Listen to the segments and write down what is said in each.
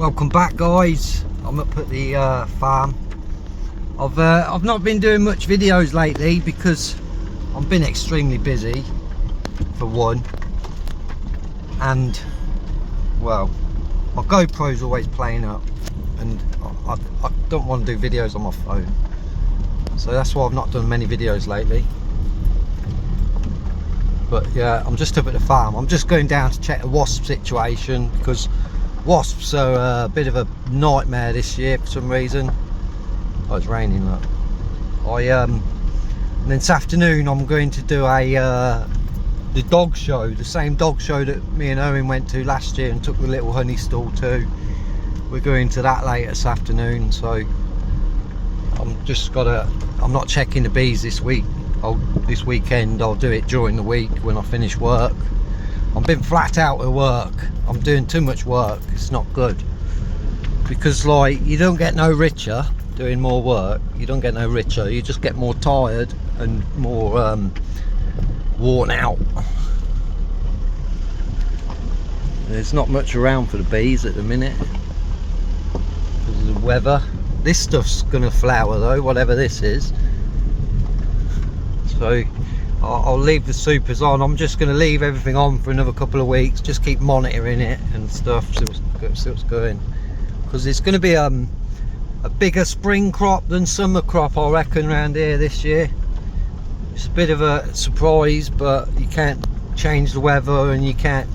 Welcome back, guys. I'm up at the farm. I've not been doing much videos lately because I've been extremely busy, for one, and well, my GoPro's always playing up, and I don't want to do videos on my phone, so that's why I've not done many videos lately. But yeah, I'm just up at the farm. I'm just going down to check the wasp situation because wasps are a bit of a nightmare this year for some reason. Oh, it's raining, look. And then this afternoon I'm going to do the dog show, the same dog show that me and Owen went to last year and took the little honey stall to. We're going to that later this afternoon, so I'm not checking the bees this week. This weekend I'll do it during the week when I finish work. I've been flat out at work. I'm doing too much work. It's not good, because like, you don't get no richer doing more work. You don't get no richer, you just get more tired and more worn out. There's not much around for the bees at the minute because of the weather. This stuff's gonna flower though, whatever this is. So I'll leave the supers on. I'm just going to leave everything on for another couple of weeks, just keep monitoring it and stuff, see what's going, because it's going to be a bigger spring crop than summer crop, I reckon, around here this year. It's a bit of a surprise, but you can't change the weather, and you can't,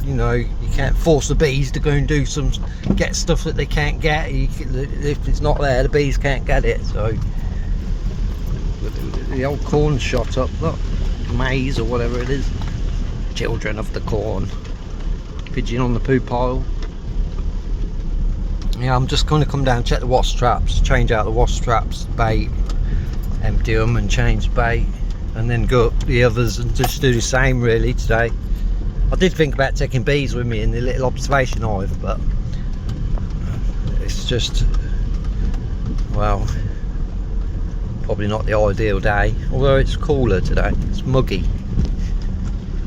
you know, you can't force the bees to go and get stuff that they can't get. If it's not there, the bees can't get it. So the old corn shot up, look, maize or whatever it is. Children of the corn. Pigeon on the poo pile. Yeah, I'm just going to come down, check the wasp traps, change out the wasp traps, bait, empty them and change bait, and then go up the others and just do the same really today. I did think about taking bees with me in the little observation hive, but it's just, well, probably not the ideal day, although it's cooler today. It's muggy.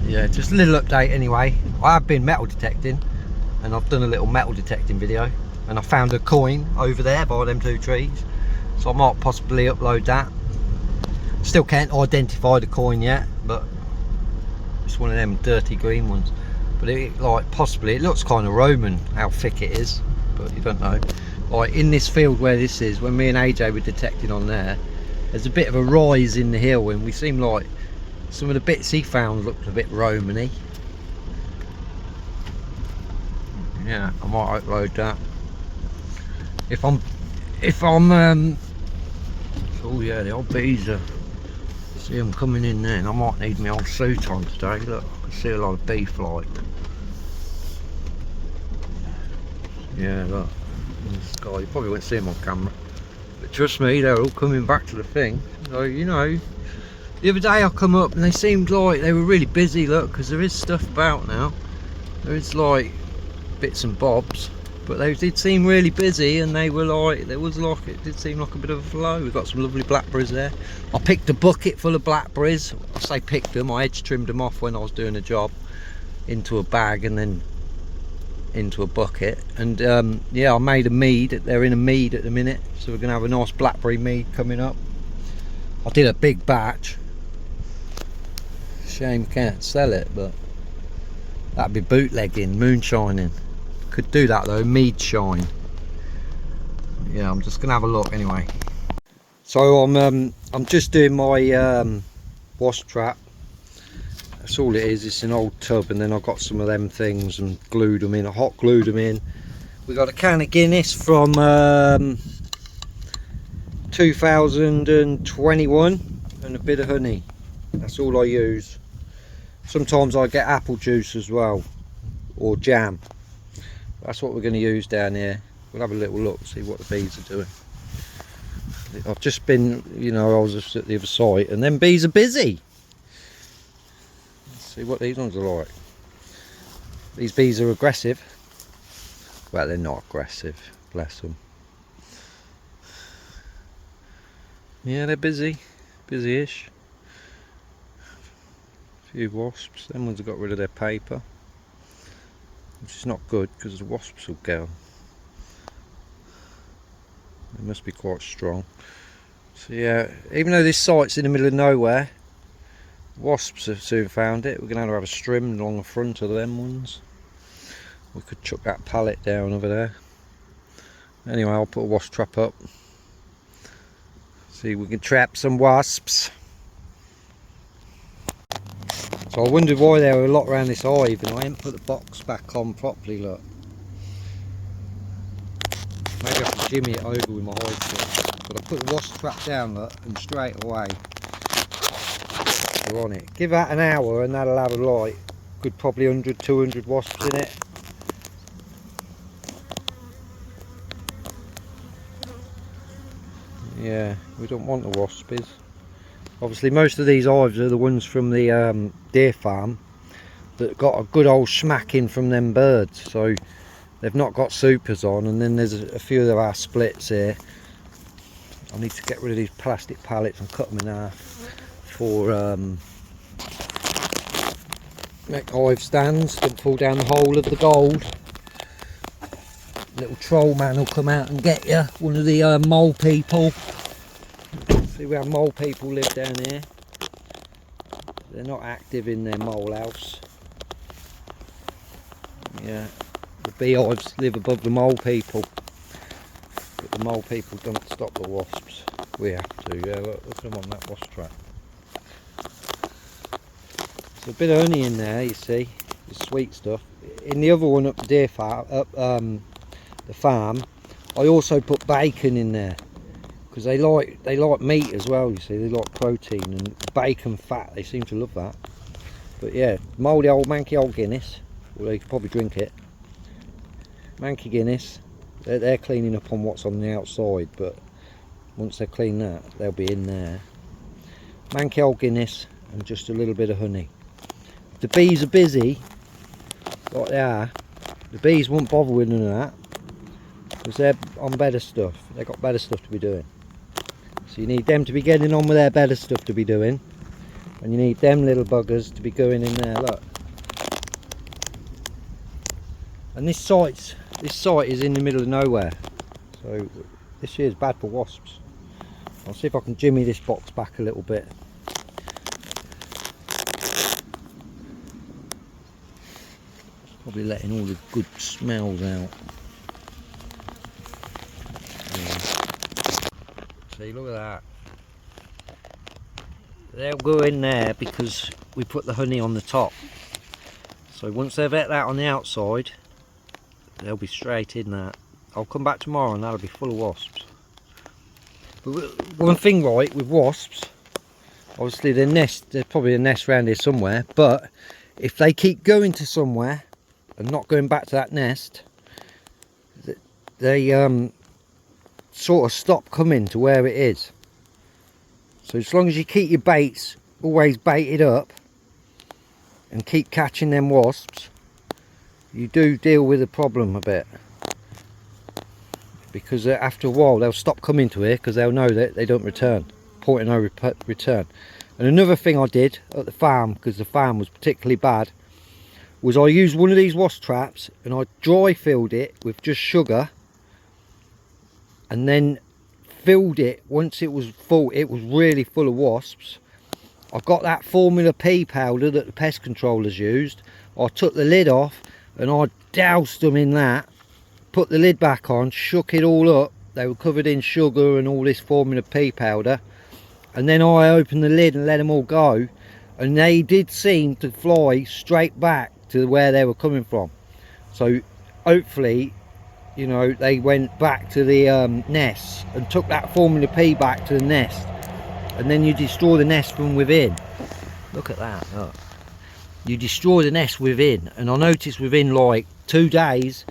Yeah, just a little update anyway. I have been metal detecting, and I've done a little metal detecting video, and I found a coin over there by them two trees, so I might possibly upload that. Still can't identify the coin yet, but it's one of them dirty green ones. But it, like, possibly it looks kind of Roman, how thick it is, but you don't know. Like in this field where this is, when me and AJ were detecting on there's a bit of a rise in the hill, and we seem like some of the bits he found looked a bit Roman-y. Yeah, I might upload that. If I'm oh yeah, the old bees are, see them coming in there, and I might need my old suit on today. Look, I can see a lot of bee flight. Yeah, look, this guy, you probably won't see him on camera, but trust me, they're all coming back to the thing. So, you know, the other day I come up and they seemed like they were really busy, look, because there is stuff about now. There is like bits and bobs, but they did seem really busy, and they were like, it did seem like a bit of a flow. We've got some lovely blackberries there. I picked a bucket full of blackberries. I say picked them, I edge trimmed them off when I was doing a job, into a bag and then into a bucket. And yeah, I made a mead. They're in a mead at the minute, so we're gonna have a nice blackberry mead coming up. I did a big batch. Shame can't sell it, but that'd be bootlegging, moonshining. Could do that though, mead shine. Yeah, I'm just gonna have a look anyway. So I'm just doing my wasp trap. That's all it is. It's an old tub, and then I've got some of them things and glued them in. I hot glued them in. We got a can of Guinness from 2021 and a bit of honey. That's all I use. Sometimes I get apple juice as well, or jam. That's what we're going to use down here. We'll have a little look, see what the bees are doing. I've just been, you know, I was just at the other side, and them bees are busy. Let's see what these ones are like. These bees are aggressive. Well, they're not aggressive, bless them. Yeah, they're busy, busy-ish. A few wasps. Them ones have got rid of their paper. which is not good because the wasps will go. They must be quite strong. So yeah, even though this site's in the middle of nowhere, wasps have soon found it. We're going to have a strim along the front of them ones. We could chuck that pallet down over there. Anyway, I'll put a wasp trap up. See if we can trap some wasps. So I wondered why there were a lot around this hive, and I haven't put the box back on properly, look. Maybe I can jimmy it over with my hive tip. But I put the wasp trap down, look, and straight away they're on it. Give that an hour and that'll have a light. Good, probably 100, 200 wasps in it. Yeah, we don't want the waspies. Obviously most of these hives are the ones from the deer farm that got a good old smacking from them birds, so they've not got supers on. And then there's a few of our splits here. I need to get rid of these plastic pallets and cut them in half for make hive stands. Don't fall down the hole of the gold. Little troll man will come out and get you, one of the mole people. See, we have mole people live down here. They're not active in their mole house. Yeah, the beehives live above the mole people, but the mole people don't stop the wasps. We have to. Yeah, look at them on that wasp trap. There's a bit of honey in there, you see, the sweet stuff. In the other one up the deer farm, up the farm, I also put bacon in there because they like meat as well. You see, they like protein and bacon fat. They seem to love that. But yeah, mouldy old manky old Guinness. Well, you could probably drink it. Manky Guinness. They're cleaning up on what's on the outside, but once they clean that, they'll be in there. Manky old Guinness and just a little bit of honey. If the bees are busy, like they are, the bees won't bother with none of that because they're on better stuff. They've got better stuff to be doing. So you need them to be getting on with their better stuff to be doing, and you need them little buggers to be going in there. Look. And this site is in the middle of nowhere, so this year's bad for wasps. I'll see if I can jimmy this box back a little bit. Probably letting all the good smells out. Yeah. See, look at that. They'll go in there because we put the honey on the top. So once they've ate that on the outside, they'll be straight in that. I'll come back tomorrow and that'll be full of wasps. But one thing right with wasps, obviously there's probably a nest around here somewhere, but if they keep going to somewhere and not going back to that nest, they sort of stop coming to where it is. So as long as you keep your baits always baited up and keep catching them wasps, you do deal with the problem a bit, because after a while they'll stop coming to here because they'll know that they don't return. Point of no return. And another thing I did at the farm, because the farm was particularly bad, was I used one of these wasp traps and I dry filled it with just sugar, and then filled it. Once it was full, it was really full of wasps. I got that Formula P powder that the pest controllers used. I took the lid off and I doused them in that, put the lid back on, shook it all up. They were covered in sugar and all this Formula P powder, and then I opened the lid and let them all go, and they did seem to fly straight back to where they were coming from. So hopefully, you know, they went back to the nest and took that Formula P back to the nest, and then you destroy the nest from within. Look at that, look. You destroy the nest within, and I noticed within like 2 days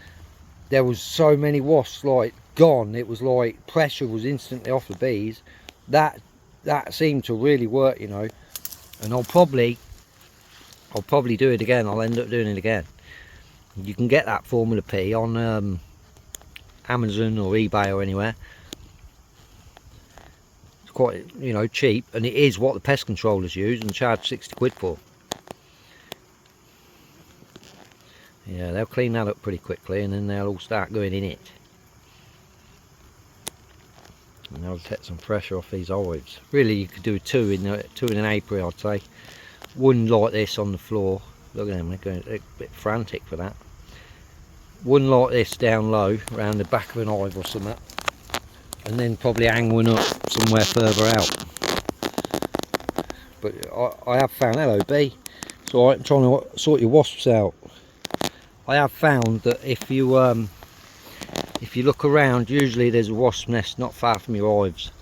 there was so many wasps like gone. It was like pressure was instantly off the bees. That seemed to really work, you know. And I'll probably do it again. I'll end up doing it again. You can get that Formula P on Amazon or eBay or anywhere. It's quite, you know, cheap, and it is what the pest controllers use and charge 60 quid for. Yeah, they'll clean that up pretty quickly, and then they'll all start going in it. And that'll take some pressure off these hives. Really, you could do two in an apiary, I'd say. One like this on the floor. Look at them, they're a bit frantic for that. One like this down low, around the back of an hive or something. And then probably hang one up somewhere further out. But I have found, hello bee, so I'm trying to sort your wasps out. I have found that if you look around, usually there's a wasp nest not far from your hives.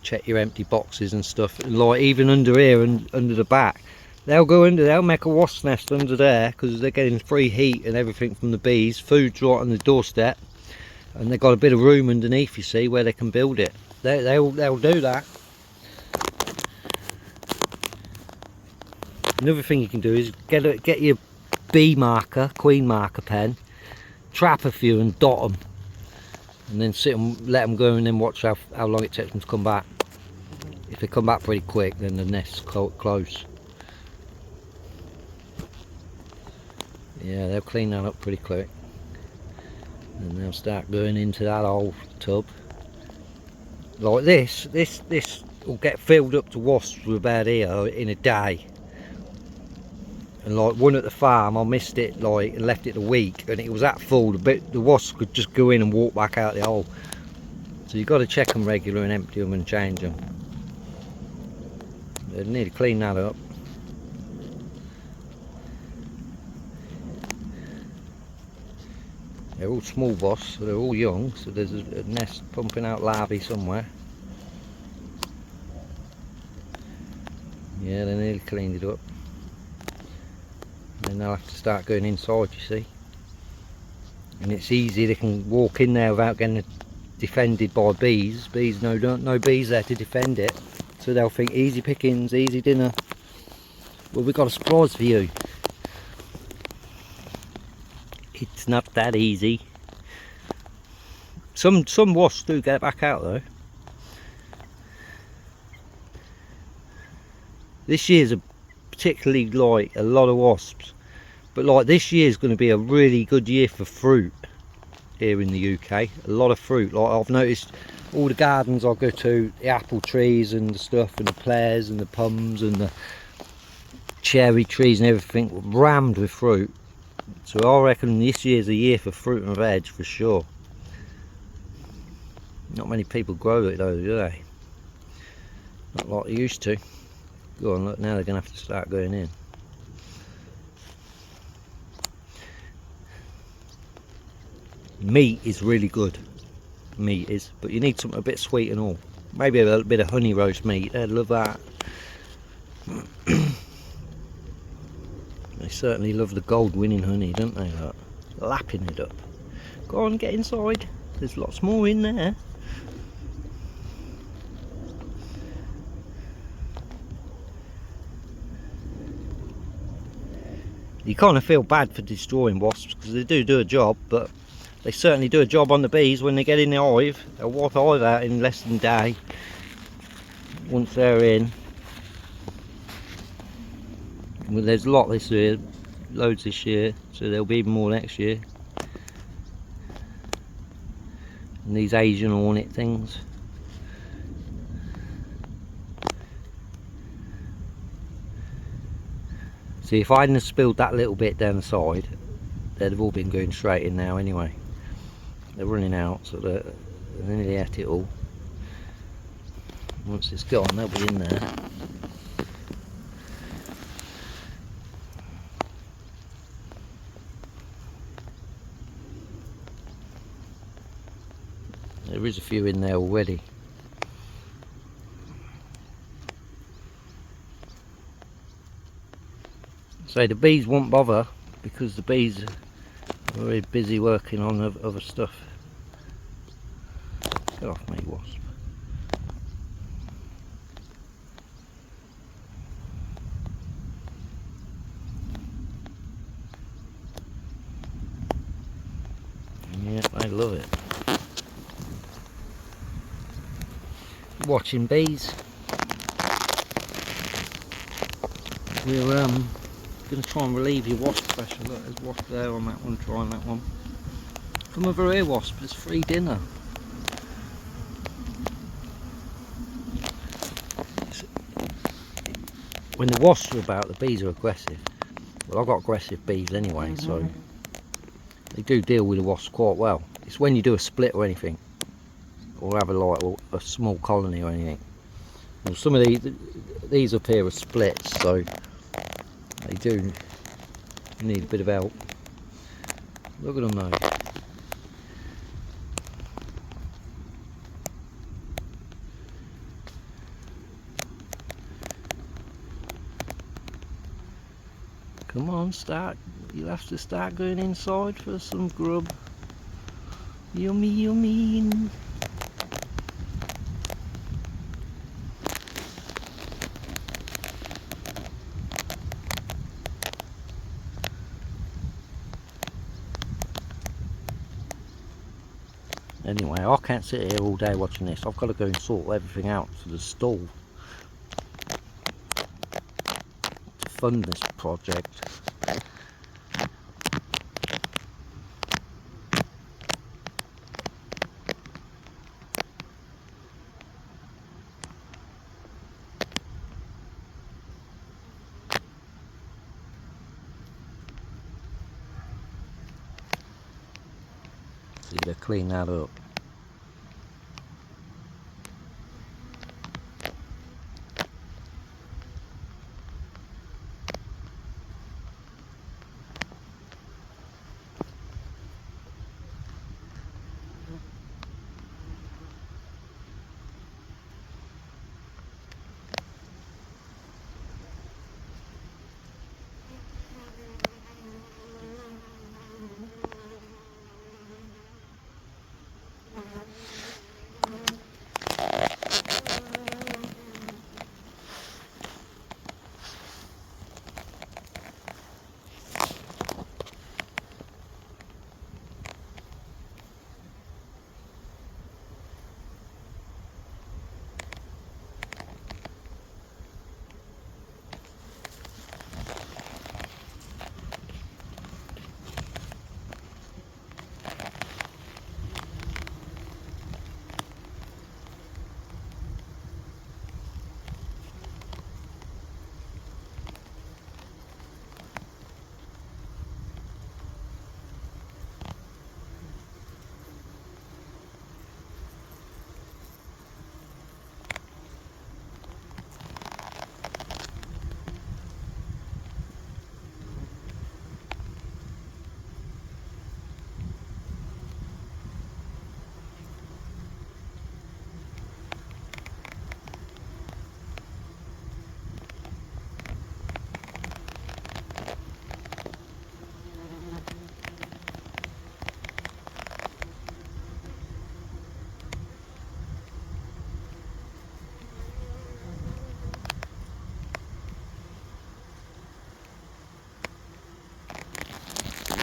Check your empty boxes and stuff, like even under here and under the back. They'll make a wasp nest under there because they're getting free heat and everything from the bees. Food's right on the doorstep, and they've got a bit of room underneath, you see, where they can build it. They'll do that. Another thing you can do is get your bee marker, queen marker pen, trap a few and dot them, and then sit and let them go, and then watch how long it takes them to come back. If they come back pretty quick, then the nest's close. Yeah, they'll clean that up pretty quick, and they'll start going into that old tub. Like this will get filled up to wasps with about here in a day. And like one at the farm, I missed it, like, and left it a week, and it was that full. The wasps could just go in and walk back out the hole. So you've got to check them regular and empty them and change them. They need to clean that up. They're all small wasps, so they're all young, so there's a nest pumping out larvae somewhere. Yeah, they nearly cleaned it up. Then they'll have to start going inside, you see. And it's easy, they can walk in there without getting defended by bees. No bees there to defend it. So they'll think easy pickings, easy dinner. Well, we've got a surprise for you. It's not that easy. Some wasps do get back out though. This year's particularly like a lot of wasps, but like this year's going to be a really good year for fruit here in the UK. A lot of fruit. Like I've noticed all the gardens I go to, the apple trees and the stuff, and the pears and the plums and the cherry trees and everything rammed with fruit. So I reckon this year's a year for fruit and veg for sure. Not many people grow it though, do they? Not like they used to. Go on, look, now they're going to have to start going in. Meat is really good. Meat is, but you need something a bit sweet and all. Maybe a little bit of honey roast meat. They'd love that. They certainly love the gold winning honey, don't they? Like, lapping it up. Go on, get inside. There's lots more in there. You kind of feel bad for destroying wasps because they do a job, but they certainly do a job on the bees when they get in the hive. They'll wipe the hive out in less than a day once they're in. Well, there's a lot this year, loads this year, so there'll be even more next year. And these Asian hornet things. See, if I hadn't spilled that little bit down the side, they'd have all been going straight in now anyway. They're running out, so they're nearly at it all. Once it's gone, they'll be in there. There is a few in there already. So the bees won't bother because the bees are very busy working on other stuff. Get off me, wasp. Yeah, I love it. Watching bees. We're Going to try and relieve your wasp pressure. Look, there's wasp there on that one, trying that one. Come over here, wasp, it's free dinner. When the wasps are about, the bees are aggressive. Well, I've got aggressive bees anyway, so they do deal with the wasps quite well. It's when you do a split or anything, or have a small colony or anything. Well, some of these up here are splits, so they do need a bit of help. Look at them though. Come on, you'll have to start going inside for some grub. Yummy, yummy. Anyway, I can't sit here all day watching this. I've got to go and sort everything out for the stall to fund this project. So you gotta clean that up.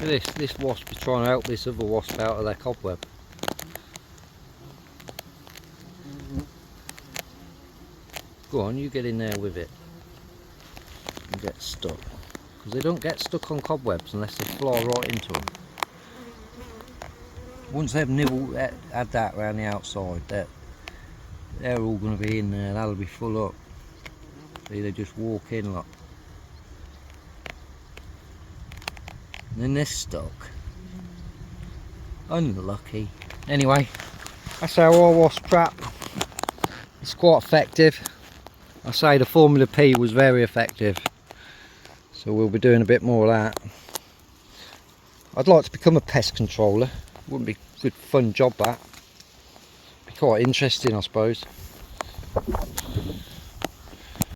Look at this wasp is trying to help this other wasp out of their cobweb. Go on, you get in there with it and get stuck. Because they don't get stuck on cobwebs unless they fly right into them. Once they've had that around the outside, they're all going to be in there, that'll be full up. See, they just walk in like. And then they're stuck. Unlucky. Anyway, that's our wasp trap. It's quite effective. I say the Formula P was very effective. So we'll be doing a bit more of that. I'd like to become a pest controller. Wouldn't be a good fun job that. Be quite interesting, I suppose.